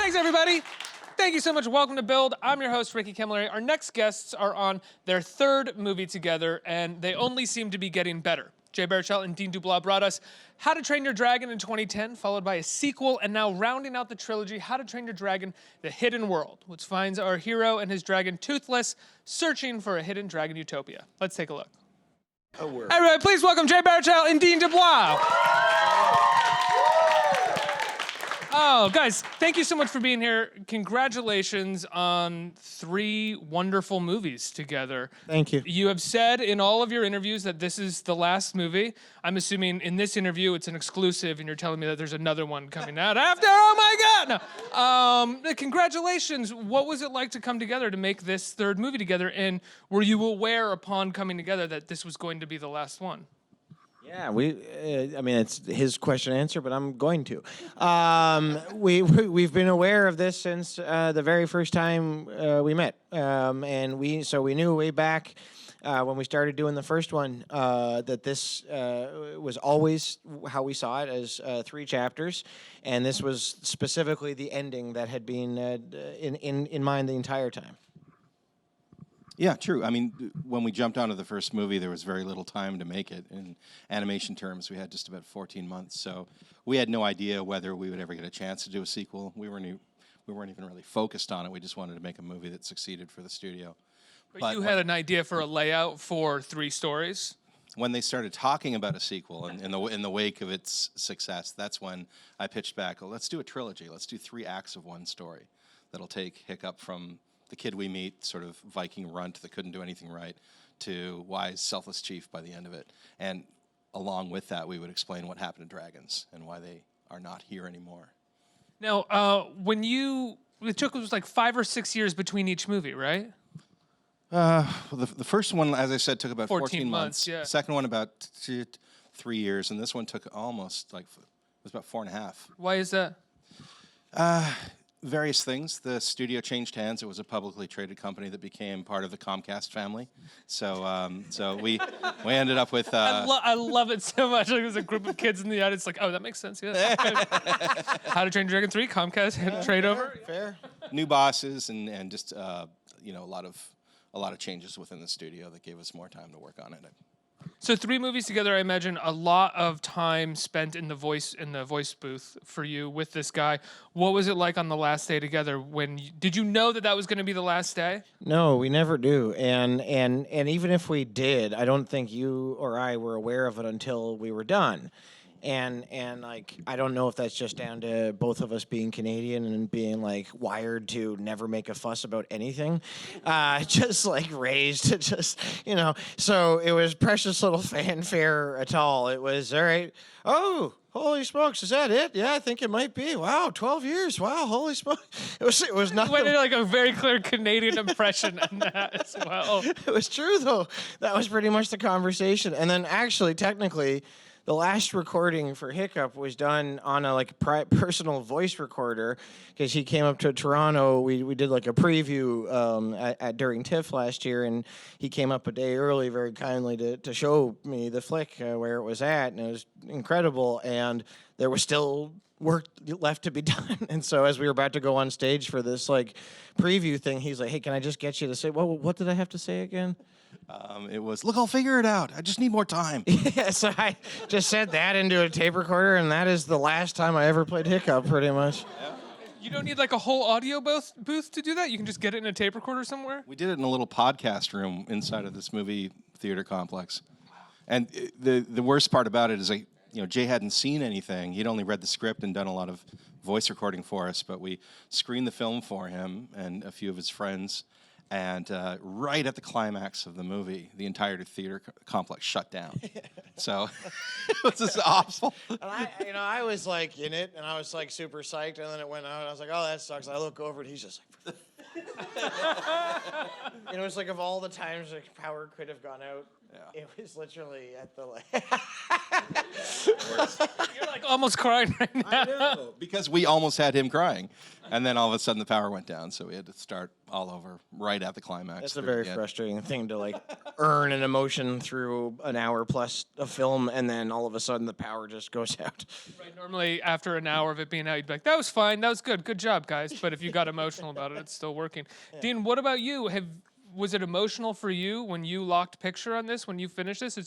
Thanks, everybody. Thank you so much. Welcome to Build. I'm your host, Ricky Camilleri. Our next guests are on their third movie together, and they only seem to be getting better. Jay Baruchel and Dean Deblois brought us How to Train Your Dragon in 2010, followed by a sequel, and now rounding out the trilogy, How to Train Your Dragon, The Hidden World, which finds our hero and his dragon Toothless searching for a hidden dragon utopia. Let's take a look. Everybody, please welcome Jay Baruchel and Dean Deblois. Oh, guys, thank you so much for being here. Congratulations on 3 wonderful movies together. Thank you. You have said in all of your interviews that this is the last movie. I'm assuming in this interview it's an exclusive, and you're telling me that there's another one coming out after. Oh my God! No. Congratulations. What was it like to come together to make this third movie together? And were you aware upon coming together that this was going to be the last one? Yeah, I mean, it's his question and answer, but I'm going to. We've been aware of this since the very first time we met, and we knew way back when we started doing the first one that this was always how we saw it, as 3 chapters, and this was specifically the ending that had been in mind the entire time. Yeah, true. I mean, when we jumped onto the first movie, there was very little time to make it. In animation terms, we had just about 14 months. So we had no idea whether we would ever get a chance to do a sequel. We weren't even really focused on it. We just wanted to make a movie that succeeded for the studio. But you had an idea for a layout for 3 stories? When they started talking about a sequel in the wake of its success, that's when I pitched back, well, let's do a trilogy. Let's do 3 acts of one story that'll take Hiccup from the kid we meet, sort of Viking runt that couldn't do anything right, to wise, selfless chief by the end of it. And along with that, we would explain what happened to dragons and why they are not here anymore. Now, it took us like 5 or 6 years between each movie, right? Well, the first one, as I said, took about 14 months. Yeah. The second one about 3 years, and this one took almost it was about 4.5. Why is that? Various things. The studio changed hands. It was a publicly traded company that became part of the Comcast family. So we ended up with. I love it so much. Like there's a group of kids in the audience. Like, oh, that makes sense. Yeah. How to Train Your Dragon 3, Comcast had trade over. Fair. New bosses and just a lot of changes within the studio that gave us more time to work on it. So 3 movies together, I imagine a lot of time spent in the voice booth for you with this guy. What was it like on the last day together? Did you know that was going to be the last day? No, we never do. And even if we did, I don't think you or I were aware of it until we were done. And like, I don't know if that's just down to both of us being Canadian and being like wired to never make a fuss about anything, just like raised to just, so it was precious little fanfare at all. It was, all right, oh, holy smokes, is that it? Yeah, I think it might be. Wow, 12 years. Wow, holy smokes. It was nothing. Went into like a very clear Canadian impression on that as well. It was true, though. That was pretty much the conversation. And then actually, technically, the last recording for Hiccup was done on a personal voice recorder because he came up to Toronto. We did like a preview during TIFF last year, and he came up a day early very kindly to show me the flick where it was at, and it was incredible. And there was still work left to be done. And so as we were about to go on stage for this like preview thing, he's like, hey, can I just get you to say, well, what did I have to say again? It was, look, I'll figure it out. I just need more time. Yeah, so I just said that into a tape recorder, and that is the last time I ever played Hiccup, pretty much. Yeah. You don't need like a whole audio booth to do that? You can just get it in a tape recorder somewhere? We did it in a little podcast room inside of this movie theater complex. And the worst part about it is, Jay hadn't seen anything. He'd only read the script and done a lot of voice recording for us, but we screened the film for him and a few of his friends. And right at the climax of the movie, the entire theater complex shut down. So it was just awful. And I was like in it, and I was like super psyched, and then it went out, and I was like, oh, that sucks. I look over, and he's just like, it's like of all the times like power could have gone out, It was literally at the You're like almost crying right now. I know, because we almost had him crying. And then all of a sudden the power went down, so we had to start all over right at the climax. That's a very frustrating thing to like earn an emotion through an hour plus of film, and then all of a sudden the power just goes out. Right, normally, after an hour of it being out, you'd be like, that was fine, that was good job, guys. But if you got emotional about it, it's still working. Dean, what about you? Was it emotional for you when you locked picture on this, when you finished this?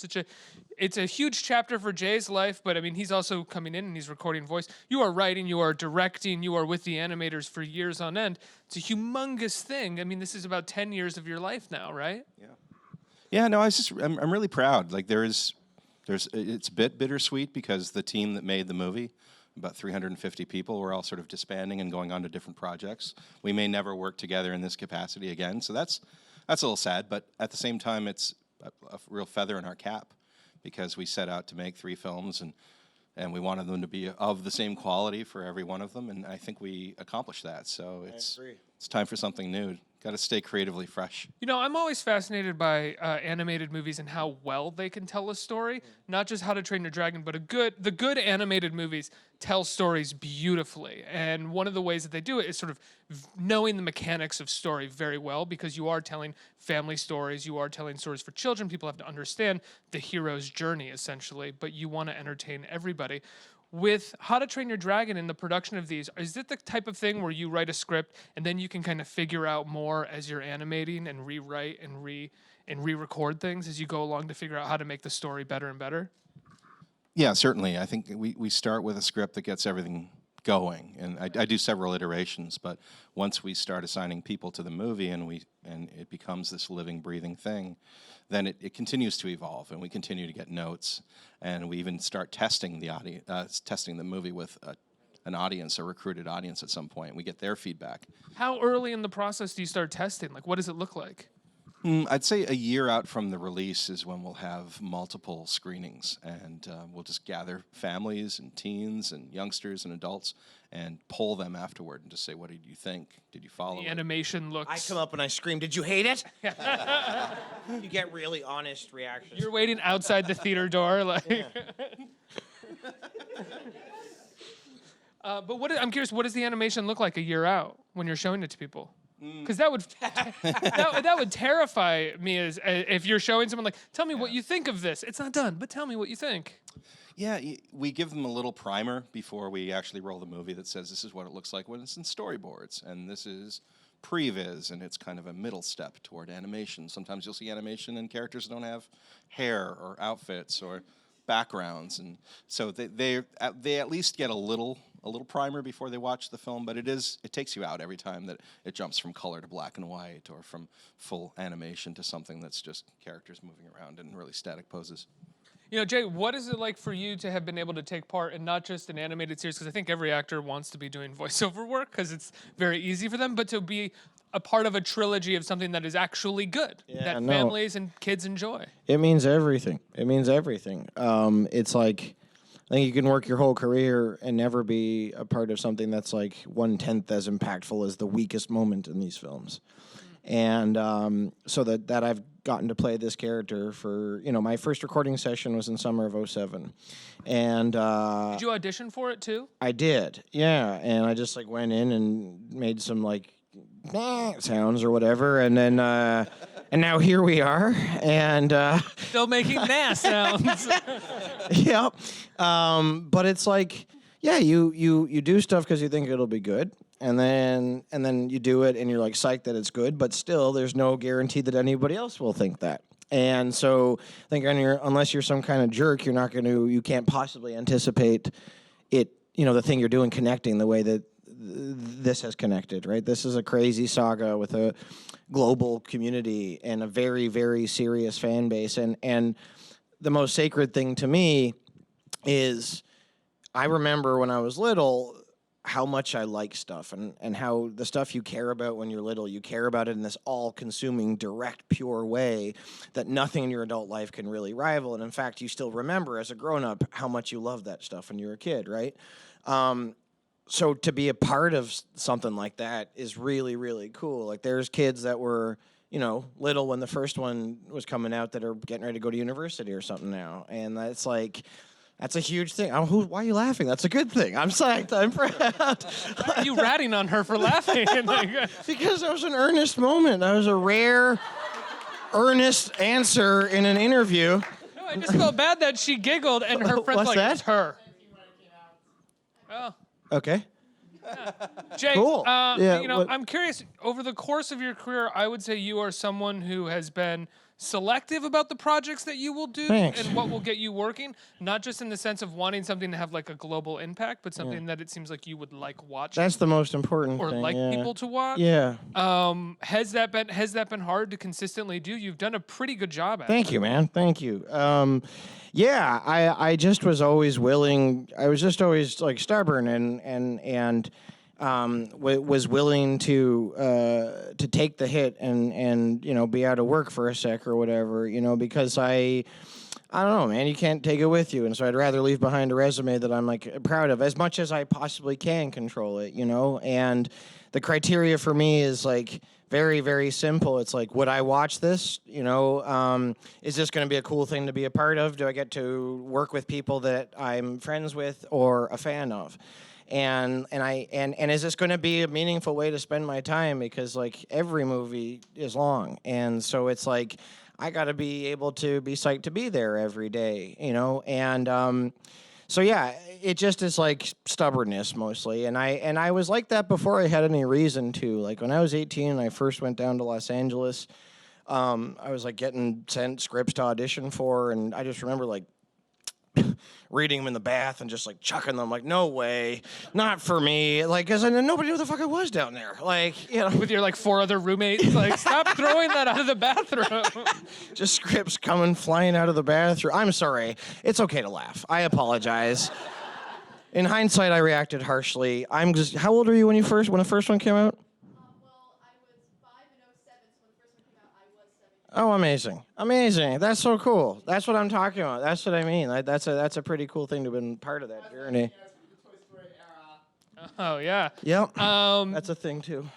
It's a huge chapter for Jay's life, but I mean, he's also coming in and he's recording voice. You are writing, you are directing, you are with the animators for years on end. It's a humongous thing. I mean, this is about 10 years of your life now, right? Yeah, no, I'm really proud. Like it's a bit bittersweet because the team that made the movie, about 350 people, we're all sort of disbanding and going on to different projects. We may never work together in this capacity again, so that's a little sad, but at the same time, it's a real feather in our cap because we set out to make 3 films and we wanted them to be of the same quality for every one of them, and I think we accomplished that. So it's time for something new. Got to stay creatively fresh. You know, I'm always fascinated by animated movies and how well they can tell a story. Not just How to Train Your Dragon, but the good animated movies tell stories beautifully. And one of the ways that they do it is sort of knowing the mechanics of story very well, because you are telling family stories, you are telling stories for children. People have to understand the hero's journey, essentially, but you want to entertain everybody. With How to Train Your Dragon and the production of these, is it the type of thing where you write a script and then you can kind of figure out more as you're animating and rewrite and re-record things as you go along to figure out how to make the story better and better? Yeah, certainly. I think we start with a script that gets everything going, and I do several iterations, but once we start assigning people to the movie and it becomes this living, breathing thing, then it continues to evolve, and we continue to get notes, and we even start testing testing the movie with an audience, a recruited audience at some point. We get their feedback. How early in the process do you start testing? Like, what does it look like? I'd say a year out from the release is when we'll have multiple screenings, and we'll just gather families and teens and youngsters and adults and poll them afterward and just say, what did you think? Did you follow The it? animation looks... I come up and I scream, "Did you hate it?" You get really honest reactions. You're waiting outside the theater door, like... But I'm curious, what does the animation look like a year out when you're showing it to people? Because that would that would terrify me as if you're showing someone like, tell me what you think of this. It's not done, but tell me what you think. Yeah, we give them a little primer before we actually roll the movie that says this is what it looks like when it's in storyboards, and this is previs, and it's kind of a middle step toward animation. Sometimes you'll see animation and characters don't have hair or outfits or backgrounds, and so they at least get a little primer before they watch the film, but it takes you out every time that it jumps from color to black and white or from full animation to something that's just characters moving around in really static poses. You know, Jay, what is it like for you to have been able to take part in not just an animated series, because I think every actor wants to be doing voiceover work because it's very easy for them, but to be a part of a trilogy of something that is actually good, that families and kids enjoy? It means everything. It means everything. It's like, I think you can work your whole career and never be a part of something that's like 1/10 as impactful as the weakest moment in these films. And so that I've gotten to play this character for, my first recording session was in summer of 2007. And did you audition for it too? I did, yeah. And I just like went in and made some like sounds or whatever, and then and now here we are, and still making sounds. Yeah, but it's like, yeah, you do stuff because you think it'll be good, and then you do it and you're like psyched that it's good, but still there's no guarantee that anybody else will think that. And so I think unless you're some kind of jerk, you can't possibly anticipate it, the thing you're doing connecting the way that this has connected, right? This is a crazy saga with a global community and a very, very serious fan base. And the most sacred thing to me is I remember when I was little how much I like stuff and how the stuff you care about when you're little, you care about it in this all-consuming, direct, pure way that nothing in your adult life can really rival. And in fact, you still remember as a grown-up how much you loved that stuff when you were a kid, right? So to be a part of something like that is really, really cool. Like there's kids that were little when the first one was coming out that are getting ready to go to university or something now. And that's like, that's a huge thing. Why are you laughing? That's a good thing. I'm psyched. I'm proud. Why are you ratting on her for laughing? Because that was an earnest moment. That was a rare, earnest answer in an interview. No, I just felt bad that she giggled and her friend's What's like, that? it's her. Oh. Okay. Jake, Cool. Yeah, I'm curious, over the course of your career, I would say you are someone who has been selective about the projects that you will do Thanks. and what will get you working, not just in the sense of wanting something to have like a global impact, but something that it seems like you would like watching That's the most important or thing. like yeah. people to watch. Yeah. Has that been hard to consistently do? You've done a pretty good job at it. Thank you, man. Thank you. Yeah, I just was always willing. I was just always like stubborn and was willing to take the hit and be out of work for a sec or whatever, because I don't know, man, you can't take it with you. And so I'd rather leave behind a resume that I'm like proud of as much as I possibly can control it, and the criteria for me is like very, very simple. It's like, would I watch this? Is this going to be a cool thing to be a part of? Do I get to work with people that I'm friends with or a fan of? And is this going to be a meaningful way to spend my time? Because like every movie is long, and so it's like I got to be able to be psyched to be there every day, And so yeah, it just is like stubbornness mostly, and I was like that before I had any reason to. Like when I was 18 and I first went down to Los Angeles, I was like getting sent scripts to audition for, and I just remember like reading them in the bath and just like chucking them, like, no way, not for me. Like, because nobody knew who the fuck I was down there. Like, With your like 4 other roommates, like, stop throwing that out of the bathroom. just scripts coming flying out of the bathroom. I'm sorry. It's okay to laugh. I apologize. In hindsight, I reacted harshly. How old were you when the first one came out? Well, I was 5 in 07, so when the first one came out, I was 7. Oh, amazing. Amazing. That's so cool. That's what I'm talking about. That's what I mean. That's a pretty cool thing to have been part of that journey. Oh yeah. Yep. Um, That's a thing too.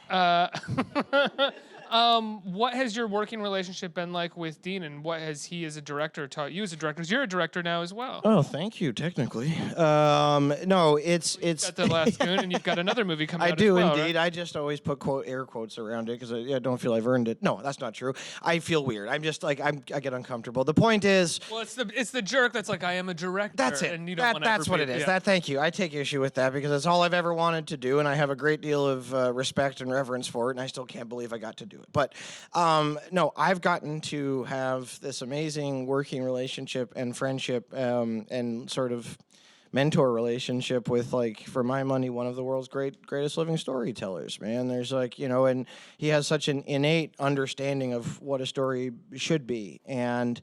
What has your working relationship been like with Dean, and what has he as a director taught you as a director? 'Cause you're a director now as well. Oh, thank you. Technically, no, it's Got The Last Goon, and you've got another movie coming I out do as well, indeed. right? I just always put air quotes around it because I don't feel I've earned it. No, that's not true. I feel weird. I'm just like I get uncomfortable. The point is, Well, it's the jerk that's like, I am a director. that's it. And you don't wanna That's what it repeat- is. yeah. Thank you. I take issue with that because it's all I've ever wanted to do, and I have a great deal of respect and reverence for it, and I still can't believe I got to do it. But no, I've gotten to have this amazing working relationship and friendship and sort of mentor relationship with, like, for my money, one of the world's greatest living storytellers, man. There's like, and he has such an innate understanding of what a story should be. And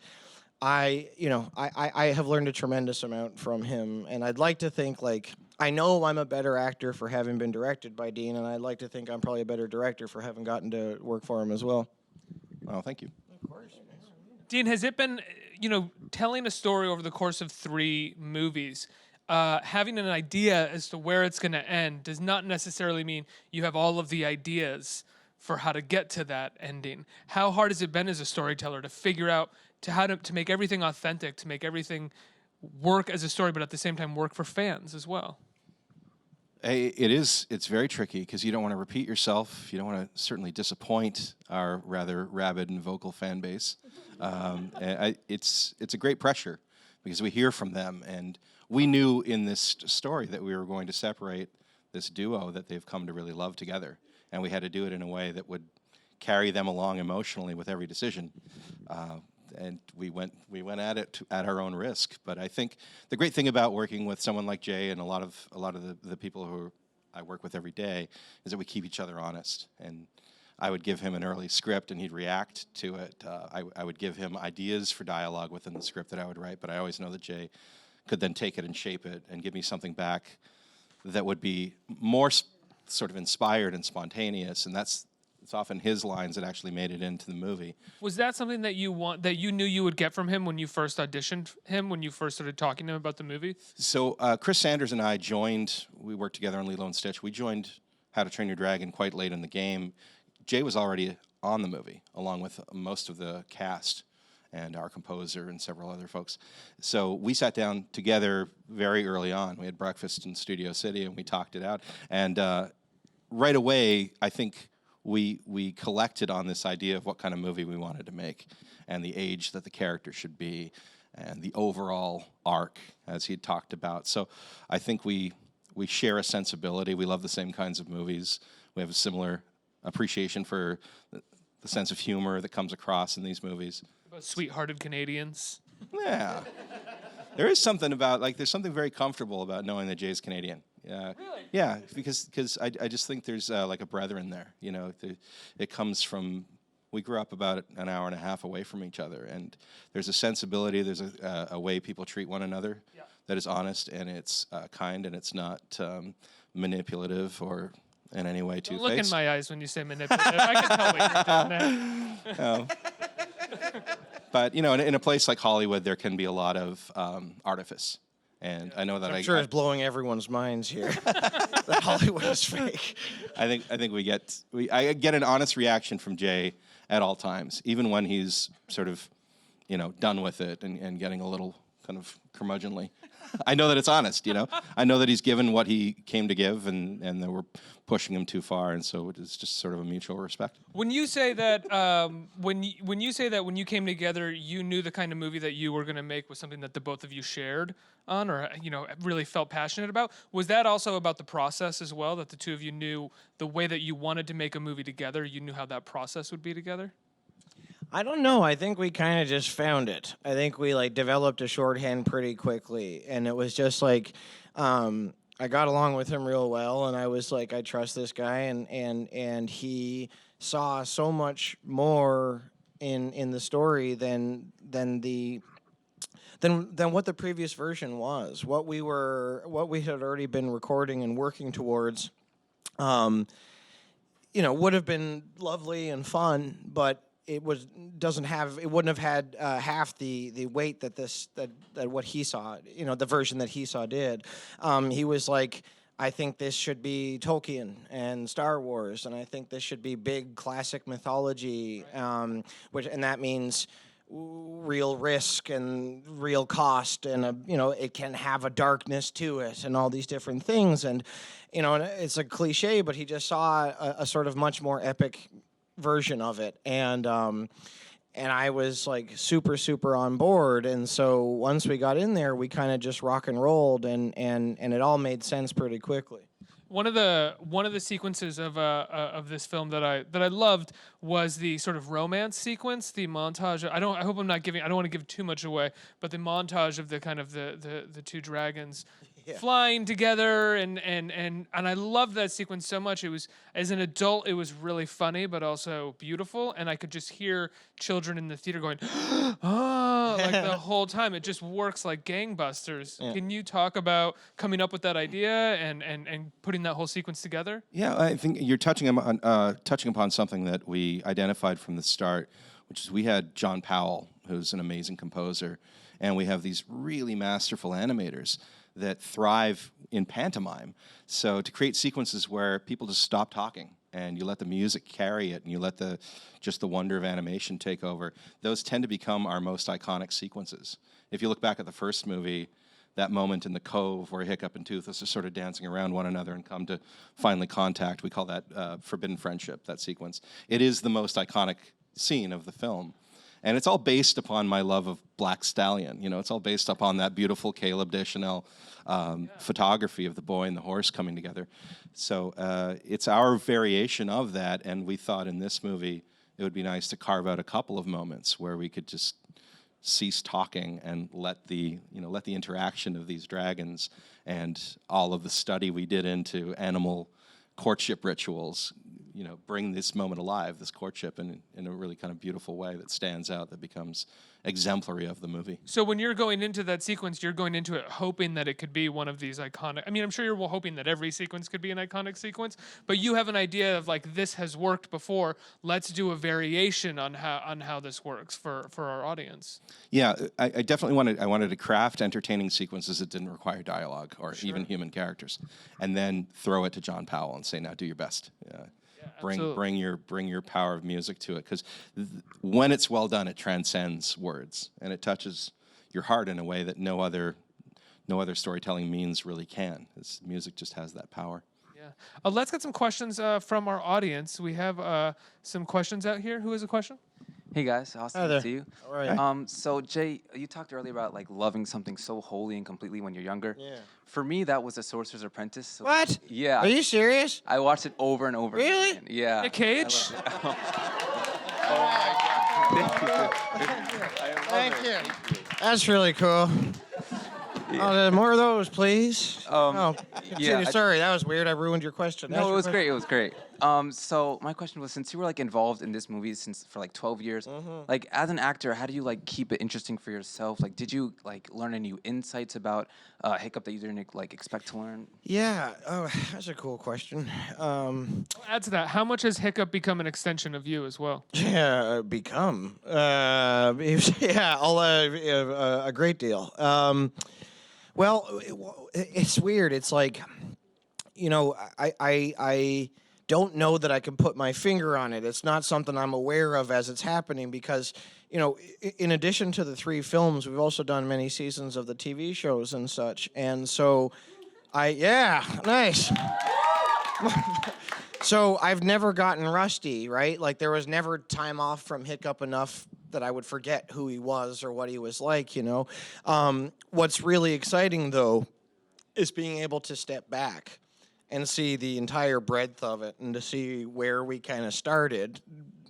I have learned a tremendous amount from him, and I'd like to think, like, I know I'm a better actor for having been directed by Dean, and I'd like to think I'm probably a better director for having gotten to work for him as well. Oh, thank you. Dean, has it been, telling a story over the course of 3 movies, having an idea as to where it's going to end does not necessarily mean you have all of the ideas for how to get to that ending. How hard has it been as a storyteller to figure out how to make everything authentic, to make everything work as a story, but at the same time work for fans as well? It's very tricky because you don't want to repeat yourself. You don't want to certainly disappoint our rather rabid and vocal fan base. It's a great pressure because we hear from them, and we knew in this story that we were going to separate this duo that they've come to really love together, and we had to do it in a way that would carry them along emotionally with every decision. And we went at it at our own risk. But I think the great thing about working with someone like Jay and a lot of the people who I work with every day is that we keep each other honest. And I would give him an early script, and he'd react to it. I would give him ideas for dialogue within the script that I would write, but I always know that Jay could then take it and shape it and give me something back that would be more sort of inspired and spontaneous. And it's often his lines that actually made it into the movie. Was that something that you knew you would get from him when you first auditioned him, when you first started talking to him about the movie? So Chris Sanders and I we worked together on Lilo and Stitch. We joined How to Train Your Dragon quite late in the game. Jay was already on the movie, along with most of the cast and our composer and several other folks. So we sat down together very early on. We had breakfast in Studio City, and we talked it out. And right away, I think we collected on this idea of what kind of movie we wanted to make, and the age that the character should be, and the overall arc, as he had talked about. So I think we share a sensibility. We love the same kinds of movies. We have a similar appreciation for the sense of humor that comes across in these movies. About sweethearted Canadians. Yeah. There is something about, like, there's something very comfortable about knowing that Jay's Canadian. Yeah. Really? Yeah, because I just think there's like a brethren there. You know, it comes from, we grew up about an hour and a half away from each other, and there's a sensibility, there's a way people treat one another that is honest, and it's kind, and it's not manipulative or in any way two-faced. Look in my eyes when you say manipulative. I can tell what you're doing there. But, you know, in a place like Hollywood, there can be a lot of artifice. And I know that I'm sure it's blowing everyone's minds here that Hollywood is fake. I think I get an honest reaction from Jay at all times, even when he's sort of, you know, done with it and getting a little kind of curmudgeonly. I know that it's honest, you know. I know that he's given what he came to give, and that we're pushing him too far, and so it's just sort of a mutual respect. When you say that, when you came together, you knew the kind of movie that you were going to make was something that the both of you shared on, or really felt passionate about. Was that also about the process as well? That the two of you knew the way that you wanted to make a movie together. You knew how that process would be together. I don't know. I think we kind of just found it. I think we developed a shorthand pretty quickly, and it was just like I got along with him real well, and I was like, I trust this guy, and he saw so much more in the story than what the previous version was. What we had already been recording and working towards, would have been lovely and fun, but it wouldn't have had half the weight that what he saw, the version that he saw did. He was like, I think this should be Tolkien and Star Wars, and I think this should be big classic mythology, and that means real risk and real cost, and it can have a darkness to it, and all these different things, and it's a cliche, but he just saw a sort of much more epic version of it, and I was like super on board, and so once we got in there, we kind of just rock and rolled, and it all made sense pretty quickly. One of the sequences of this film that I loved was the sort of romance sequence, the montage. I don't want to give too much away, but the montage of the kind of the two dragons flying together, and I loved that sequence so much. It was, as an adult, it was really funny but also beautiful, and I could just hear children in the theater going oh, like the whole time. It just works like gangbusters. Yeah. Can you talk about coming up with that idea and putting that whole sequence together? Yeah, I think you're touching upon something that we identified from the start, which is we had John Powell, who's an amazing composer, and we have these really masterful animators that thrive in pantomime. So to create sequences where people just stop talking and you let the music carry it and you let the wonder of animation take over, those tend to become our most iconic sequences. If you look back at the first movie, that moment in the cove where Hiccup and Toothless are sort of dancing around one another and come to finally contact, we call that forbidden friendship, that sequence. It is the most iconic scene of the film. And it's all based upon my love of Black Stallion. It's all based upon that beautiful Caleb Deschanel photography of the boy and the horse coming together. So it's our variation of that, and we thought in this movie it would be nice to carve out a couple of moments where we could just cease talking and let the interaction of these dragons and all of the study we did into animal courtship rituals, bring this moment alive, this courtship, in a really kind of beautiful way that stands out, that becomes exemplary of the movie. So when you're going into that sequence, you're going into it hoping that it could be one of these iconic... I mean, I'm sure you're hoping that every sequence could be an iconic sequence, but you have an idea of, like, this has worked before, let's do a variation on how this works for our audience. Yeah, I definitely wanted to craft entertaining sequences that didn't require dialogue or even human characters, and then throw it to John Powell and say, now do your best. Yeah. absolutely. bring your power of music to it, because when it's well done, it transcends words and it touches your heart in a way that no other storytelling means really can. Music just has that power. Yeah. Let's get some questions from our audience. We have some questions out here. Who has a question? Hey guys, awesome Hi to there. see you. All right. So Jay, you talked earlier about like loving something so wholly and completely when you're younger. Yeah. For me, that was The Sorcerer's Apprentice. So What? Yeah. Are you serious? I watched it over and over. Really? Again. Yeah. Nick Cage? Oh my God. Thank you. That's really cool. Oh, more of those, please. Yeah, Continue. Sorry, that was weird. I ruined your question. Ask No, it your was question. great. It was great. So my question was, since you were like involved in this movie for like 12 years, like as an actor, how do you like keep it interesting for yourself? Like, did you like learn any insights about Hiccup that you didn't like expect to learn? Yeah. Oh, that's a cool question. Add to that, how much has Hiccup become an extension of you as well? Yeah, become. Yeah, a great deal. Well, it's weird. It's like, I don't know that I can put my finger on it. It's not something I'm aware of as it's happening because, in addition to the 3 films, we've also done many seasons of the TV shows and such. And so nice. So I've never gotten rusty, right? Like there was never time off from Hiccup enough that I would forget who he was or what he was like, What's really exciting, though, is being able to step back and see the entire breadth of it and to see where we kind of started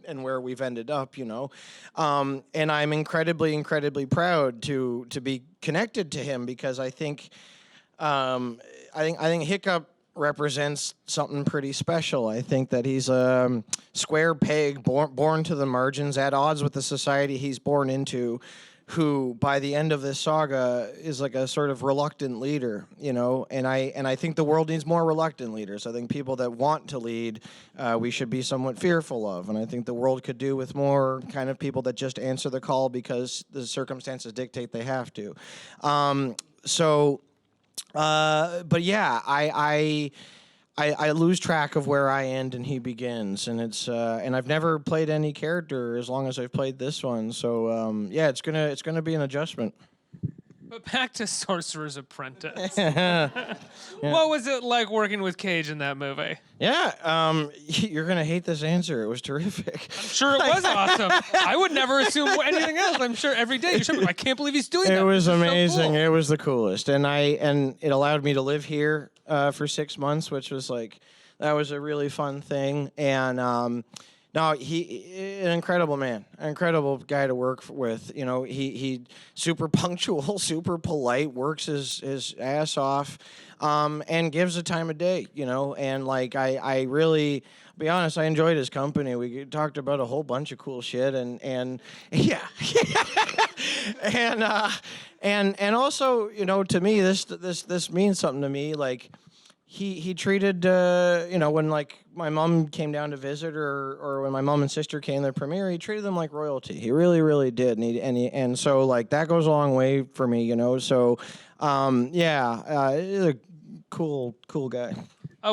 and where we've ended up, And I'm incredibly, incredibly proud to be connected to him because I think Hiccup represents something pretty special. I think that he's a square peg born to the margins, at odds with the society he's born into, who by the end of this saga is like a sort of reluctant leader, and I think the world needs more reluctant leaders. I think people that want to lead, we should be somewhat fearful of, and I think the world could do with more kind of people that just answer the call because the circumstances dictate they have to. But yeah, I lose track of where I end and he begins, and and I've never played any character as long as I've played this one. So yeah, it's gonna be an adjustment. But back to Sorcerer's Apprentice. What was it like working with Kage in that movie? Yeah, you're gonna hate this answer. It was terrific. I'm sure it was awesome. I would never assume anything else. I'm sure every day you're sure, I can't believe he's doing that. It was This is so amazing. cool. It was the coolest, and it allowed me to live here for 6 months, which was that was a really fun thing. And no, he an incredible man, an incredible guy to work with. He super punctual, super polite, works his ass off, and gives the time of day. And I really, be honest, I enjoyed his company. We talked about a whole bunch of cool shit, and yeah, and also, to me, this means something to me. He treated when my mom came down to visit or when my mom and sister came to the premiere, he treated them like royalty. He really, really did, and so that goes a long way for me, So he's a cool guy.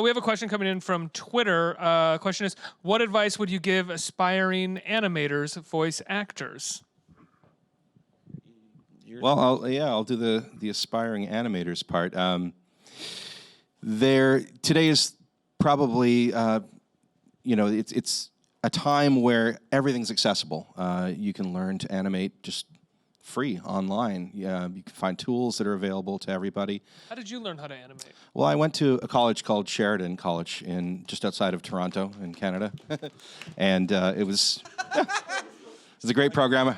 We have a question coming in from Twitter. Question is, what advice would you give aspiring animators, voice actors? Well, I'll do the aspiring animators part. Today is probably it's a time where everything's accessible. You can learn to animate just free online. You can find tools that are available to everybody. How did you learn how to animate? Well, I went to a college called Sheridan College just outside of Toronto in Canada, and it was a great program.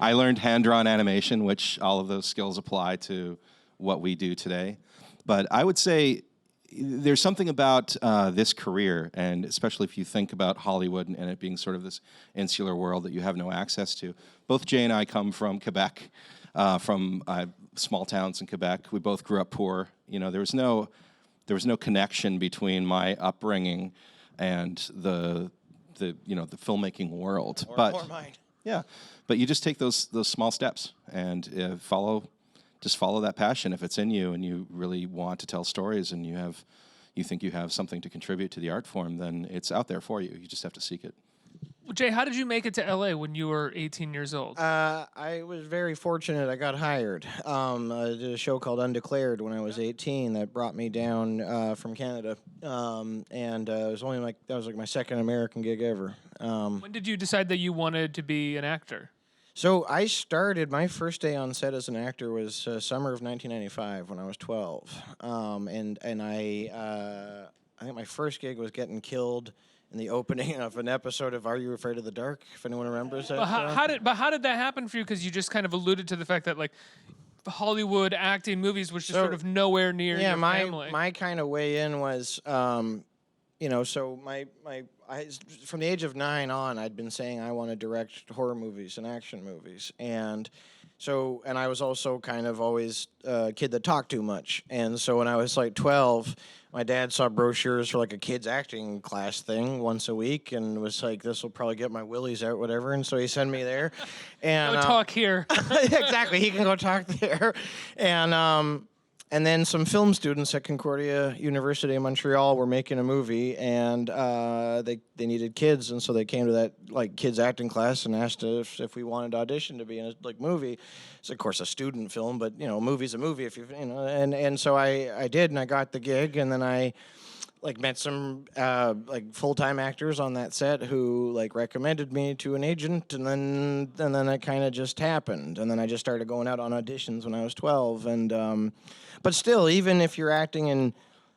I learned hand-drawn animation, which all of those skills apply to what we do today. But I would say there's something about this career, and especially if you think about Hollywood and it being sort of this insular world that you have no access to. Both Jay and I come from Quebec, from small towns in Quebec. We both grew up poor. There was no connection between my upbringing and the filmmaking world. Or mine. Yeah, but you just take those small steps and follow that passion if it's in you and you really want to tell stories and you have you think you have something to contribute to the art form, then it's out there for you. You just have to seek it. Jay, how did you make it to LA when you were 18 years old? I was very fortunate. I got hired. I did a show called Undeclared when I was 18 that brought me down from Canada, and it was only like that was like my second American gig ever. When did you decide that you wanted to be an actor? So I started my first day on set as an actor was summer of 1995 when I was 12, and I think my first gig was getting killed in the opening of an episode of Are You Afraid of the Dark? If anyone remembers that. But how did that happen for you? Because you just kind of alluded to the fact that like Hollywood acting movies was just sort of nowhere near your family. My kind of way in was, you know, so from the age of 9 on, I'd been saying I want to direct horror movies and action movies, and I was also kind of always a kid that talked too much, and so when I was like 12. My dad saw brochures for like a kids acting class thing once a week, and was like, "This will probably get my willies out, whatever." And so he sent me there. And Go talk here. Exactly, he can go talk there. And then some film students at Concordia University in Montreal were making a movie, and they needed kids, and so they came to that like kids acting class and asked if we wanted to audition to be in a like movie. It's of course a student film, but you know, a movie's a movie if you know. And so I did, and I got the gig, and then I like met some like full-time actors on that set who like recommended me to an agent, and then it kind of just happened, and then I just started going out on auditions when I was 12, and but still, even if you're acting in,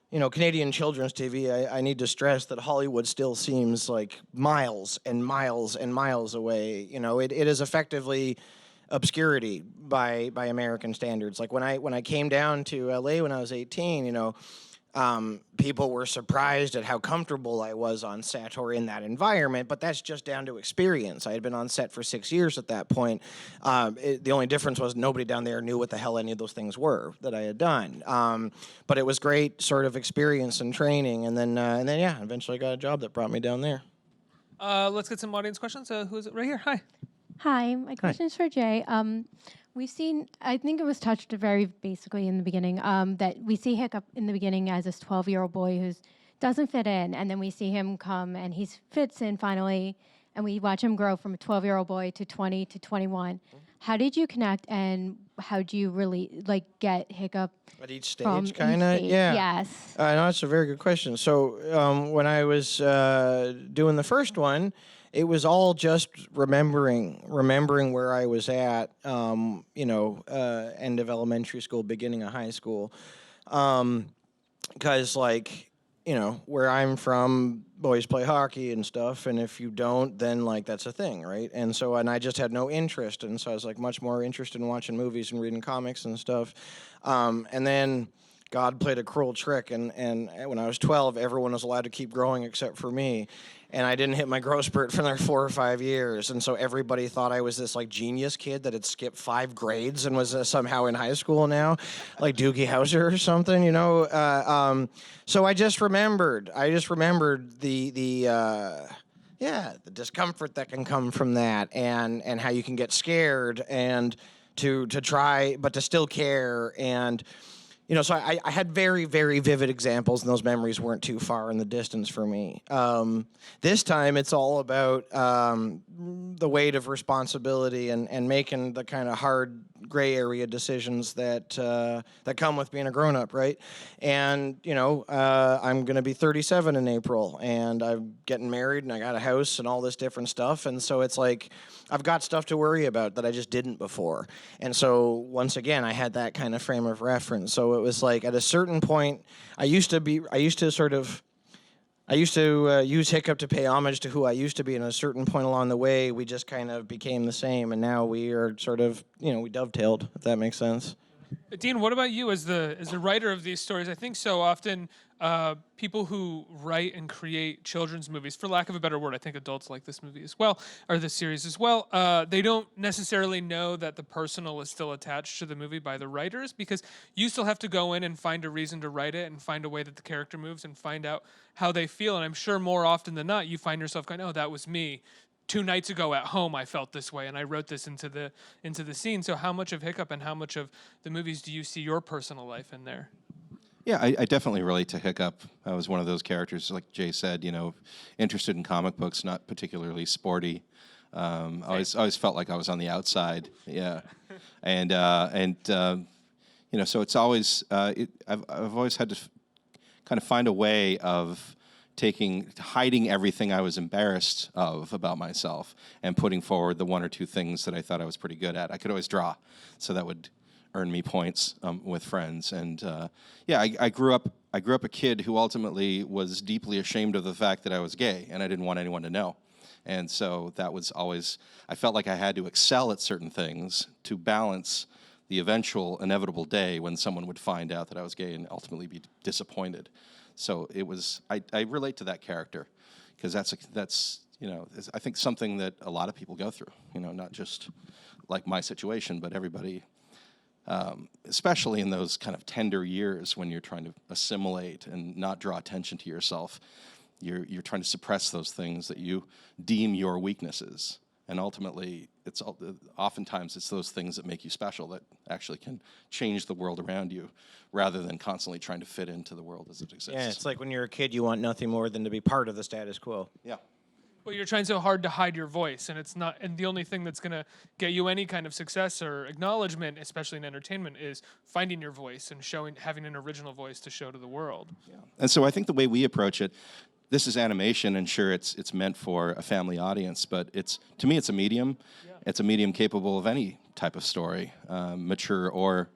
you know, Canadian children's TV, I need to stress that Hollywood still seems like miles and miles and miles away. You know, it is effectively obscurity by American standards. Like when I came down to LA when I was 18, you know, people were surprised at how comfortable I was on set or in that environment, but that's just down to experience. I had been on set for 6 years at that point. The only difference was nobody down there knew what the hell any of those things were that I had done. But it was great sort of experience and training, and then yeah, eventually got a job that brought me down there. Let's get some audience questions. Who is it? Right here. Hi. Hi, my question is for Jay. We've seen, I think it was touched very basically in the beginning, that we see Hiccup in the beginning as this 12-year-old boy who doesn't fit in, and then we see him come and he fits in finally, and we watch him grow from a 12-year-old boy to 20 to 21. How did you connect, and how do you really like get Hiccup at each stage, kind of? Yeah. Yes. No, that's a very good question. So when I was doing the first one, it was all just remembering where I was at, you know, end of elementary school, beginning of high school. Because, like, you know, where I'm from, boys play hockey and stuff, and if you don't, then, like, that's a thing, right? And I just had no interest, and so I was, like, much more interested in watching movies and reading comics and stuff. And then God played a cruel trick, and when I was 12, everyone was allowed to keep growing except for me. And I didn't hit my growth spurt for like 4 or 5 years. And so everybody thought I was this like genius kid that had skipped 5 grades and was somehow in high school now, like Doogie Howser or something, you know. So I just remembered the discomfort that can come from that, and how you can get scared and to try, but to still care. And you know, so I had very, very vivid examples, and those memories weren't too far in the distance for me. This time, it's all about the weight of responsibility and making the kind of hard gray area decisions that come with being a grown-up, right? And, you know, I'm going to be 37 in April, and I'm getting married, and I got a house and all this different stuff, and so it's like I've got stuff to worry about that I just didn't before. And so, once again, I had that kind of frame of reference. So it was like, at a certain point, I used to use Hiccup to pay homage to who I used to be, and at a certain point along the way, we just kind of became the same, and now we are sort of, you know, we dovetailed, if that makes sense. Dean, what about you as the writer of these stories? I think so often people who write and create children's movies, for lack of a better word, I think adults like this movie as well, or this series as well, they don't necessarily know that the personal is still attached to the movie by the writers, because you still have to go in and find a reason to write it and find a way that the character moves and find out how they feel. And I'm sure more often than not, you find yourself going, oh, that was me. 2 nights ago at home, I felt this way, and I wrote this into the scene. So how much of Hiccup and how much of the movies do you see your personal life in there? Yeah, I definitely relate to Hiccup. I was one of those characters, like Jay said, interested in comic books, not particularly sporty. I always felt like I was on the outside. Yeah, so it's always I've always had to kind of find a way of hiding everything I was embarrassed of about myself and putting forward the one or two things that I thought I was pretty good at. I could always draw, so that would earn me points with friends. And I grew up a kid who ultimately was deeply ashamed of the fact that I was gay, and I didn't want anyone to know. And so that was always, I felt like I had to excel at certain things to balance the eventual inevitable day when someone would find out that I was gay and ultimately be disappointed. So it was, I relate to that character, because that's I think something that a lot of people go through, not just like my situation, but everybody, especially in those kind of tender years when you're trying to assimilate and not draw attention to yourself. You're trying to suppress those things that you deem your weaknesses, and ultimately, oftentimes it's those things that make you special that actually can change the world around you, rather than constantly trying to fit into the world as it exists. Yeah, it's like when you're a kid, you want nothing more than to be part of the status quo. Yeah. Well, you're trying so hard to hide your voice, and it's not. And the only thing that's gonna get you any kind of success or acknowledgement, especially in entertainment, is finding your voice and having an original voice to show to the world. Yeah. And so I think the way we approach it, this is animation, and sure, it's meant for a family audience, but to me, it's a medium. Yeah. It's a medium capable of any type of story, mature or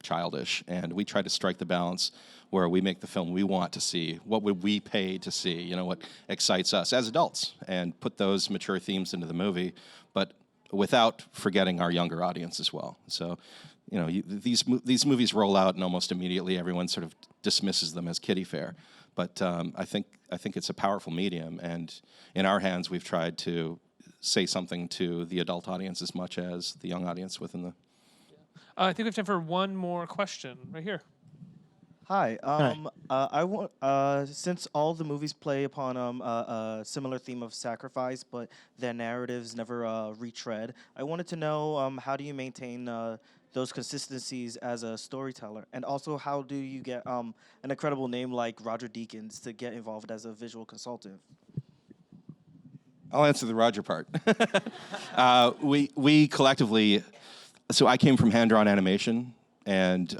childish, and we try to strike the balance where we make the film we want to see. What would we pay to see? What excites us as adults, and put those mature themes into the movie, but without forgetting our younger audience as well. So, these movies roll out, and almost immediately everyone sort of dismisses them as kiddie fare. But I think it's a powerful medium, and in our hands, we've tried to say something to the adult audience as much as the young audience within the. I think we have time for one more question right here. Hi. I want since all the movies play upon a similar theme of sacrifice, but their narratives never retread. I wanted to know how do you maintain those consistencies as a storyteller, and also how do you get an incredible name like Roger Deakins to get involved as a visual consultant? I'll answer the Roger part. We collectively. So I came from hand-drawn animation, and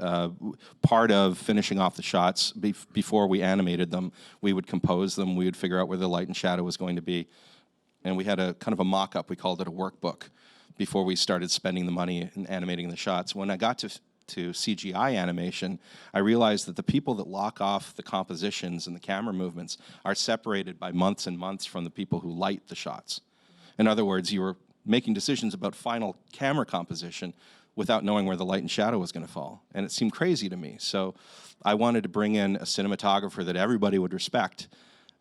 part of finishing off the shots before we animated them, we would compose them, we would figure out where the light and shadow was going to be, and we had a kind of a mock-up, we called it a workbook, before we started spending the money and animating the shots. When I got to CGI animation, I realized that the people that lock off the compositions and the camera movements are separated by months and months from the people who light the shots. In other words, you were making decisions about final camera composition without knowing where the light and shadow was going to fall. And it seemed crazy to me. So I wanted to bring in a cinematographer that everybody would respect,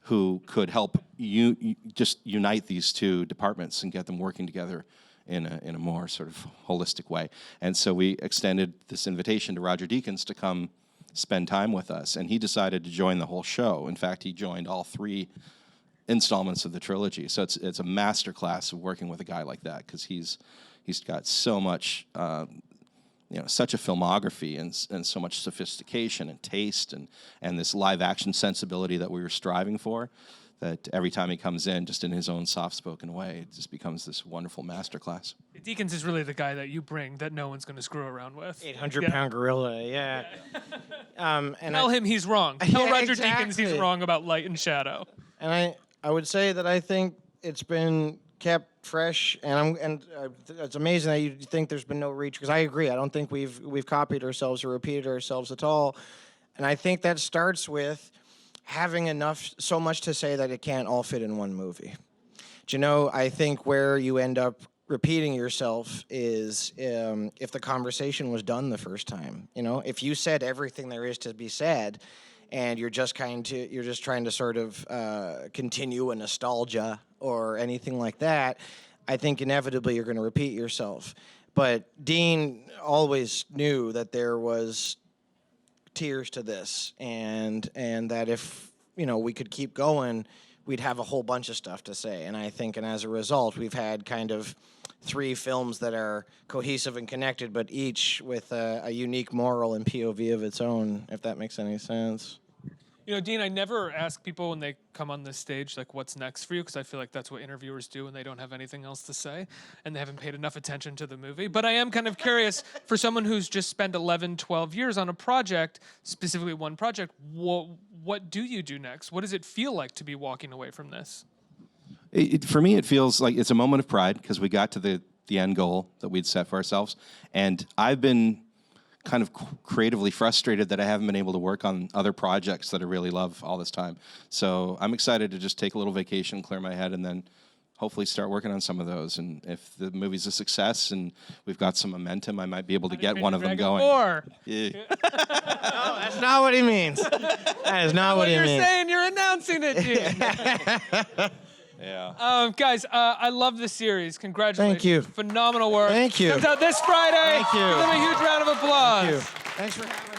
who could help just unite these two departments and get them working together in a more sort of holistic way. And so we extended this invitation to Roger Deakins to come spend time with us. And he decided to join the whole show. In fact, he joined all 3 installments of the trilogy. So it's a master class of working with a guy like that, because he's got so much, such a filmography and so much sophistication and taste and this live action sensibility that we were striving for, that every time he comes in, just in his own soft-spoken way, it just becomes this wonderful masterclass. Deakins is really the guy that you bring that no one's going to screw around with. 800-pound gorilla, yeah. And Tell him he's wrong. Tell Yeah, Roger exactly. Deakins he's wrong about light and shadow. And I would say that I think it's been kept fresh, and it's amazing that you think there's been no reach, because I agree. I don't think we've copied ourselves or repeated ourselves at all. And I think that starts with having so much to say that it can't all fit in one movie. Do I think where you end up repeating yourself is if the conversation was done the first time. If you said everything there is to be said, and you're just trying to sort of continue a nostalgia or anything like that, I think inevitably you're going to repeat yourself. But Dean always knew that there was tears to this, and that if we could keep going, we'd have a whole bunch of stuff to say. And I think, and as a result, we've had kind of 3 films that are cohesive and connected, but each with a unique moral and POV of its own, if that makes any sense. You know, Dean, I never ask people when they come on this stage, like, what's next for you? Because I feel like that's what interviewers do when they don't have anything else to say and they haven't paid enough attention to the movie. But I am kind of curious, for someone who's just spent 11, 12 years on a project, specifically one project, what do you do next? What does it feel like to be walking away from this? For me, it feels like it's a moment of pride because we got to the end goal that we'd set for ourselves. And I've been kind of creatively frustrated that I haven't been able to work on other projects that I really love all this time. So I'm excited to just take a little vacation, clear my head, and then hopefully start working on some of those. And if the movie's a success and we've got some momentum, I might be able to get one of them going. Yeah. No, that's not what he means. That is not what he You're means. saying you're announcing it, Dean. Yeah. Guys, I love the series. Congratulations. Thank you. Phenomenal work. Thank you. Comes out this Friday. Thank you. Give them a huge round of applause. Thank you. Thanks for having me.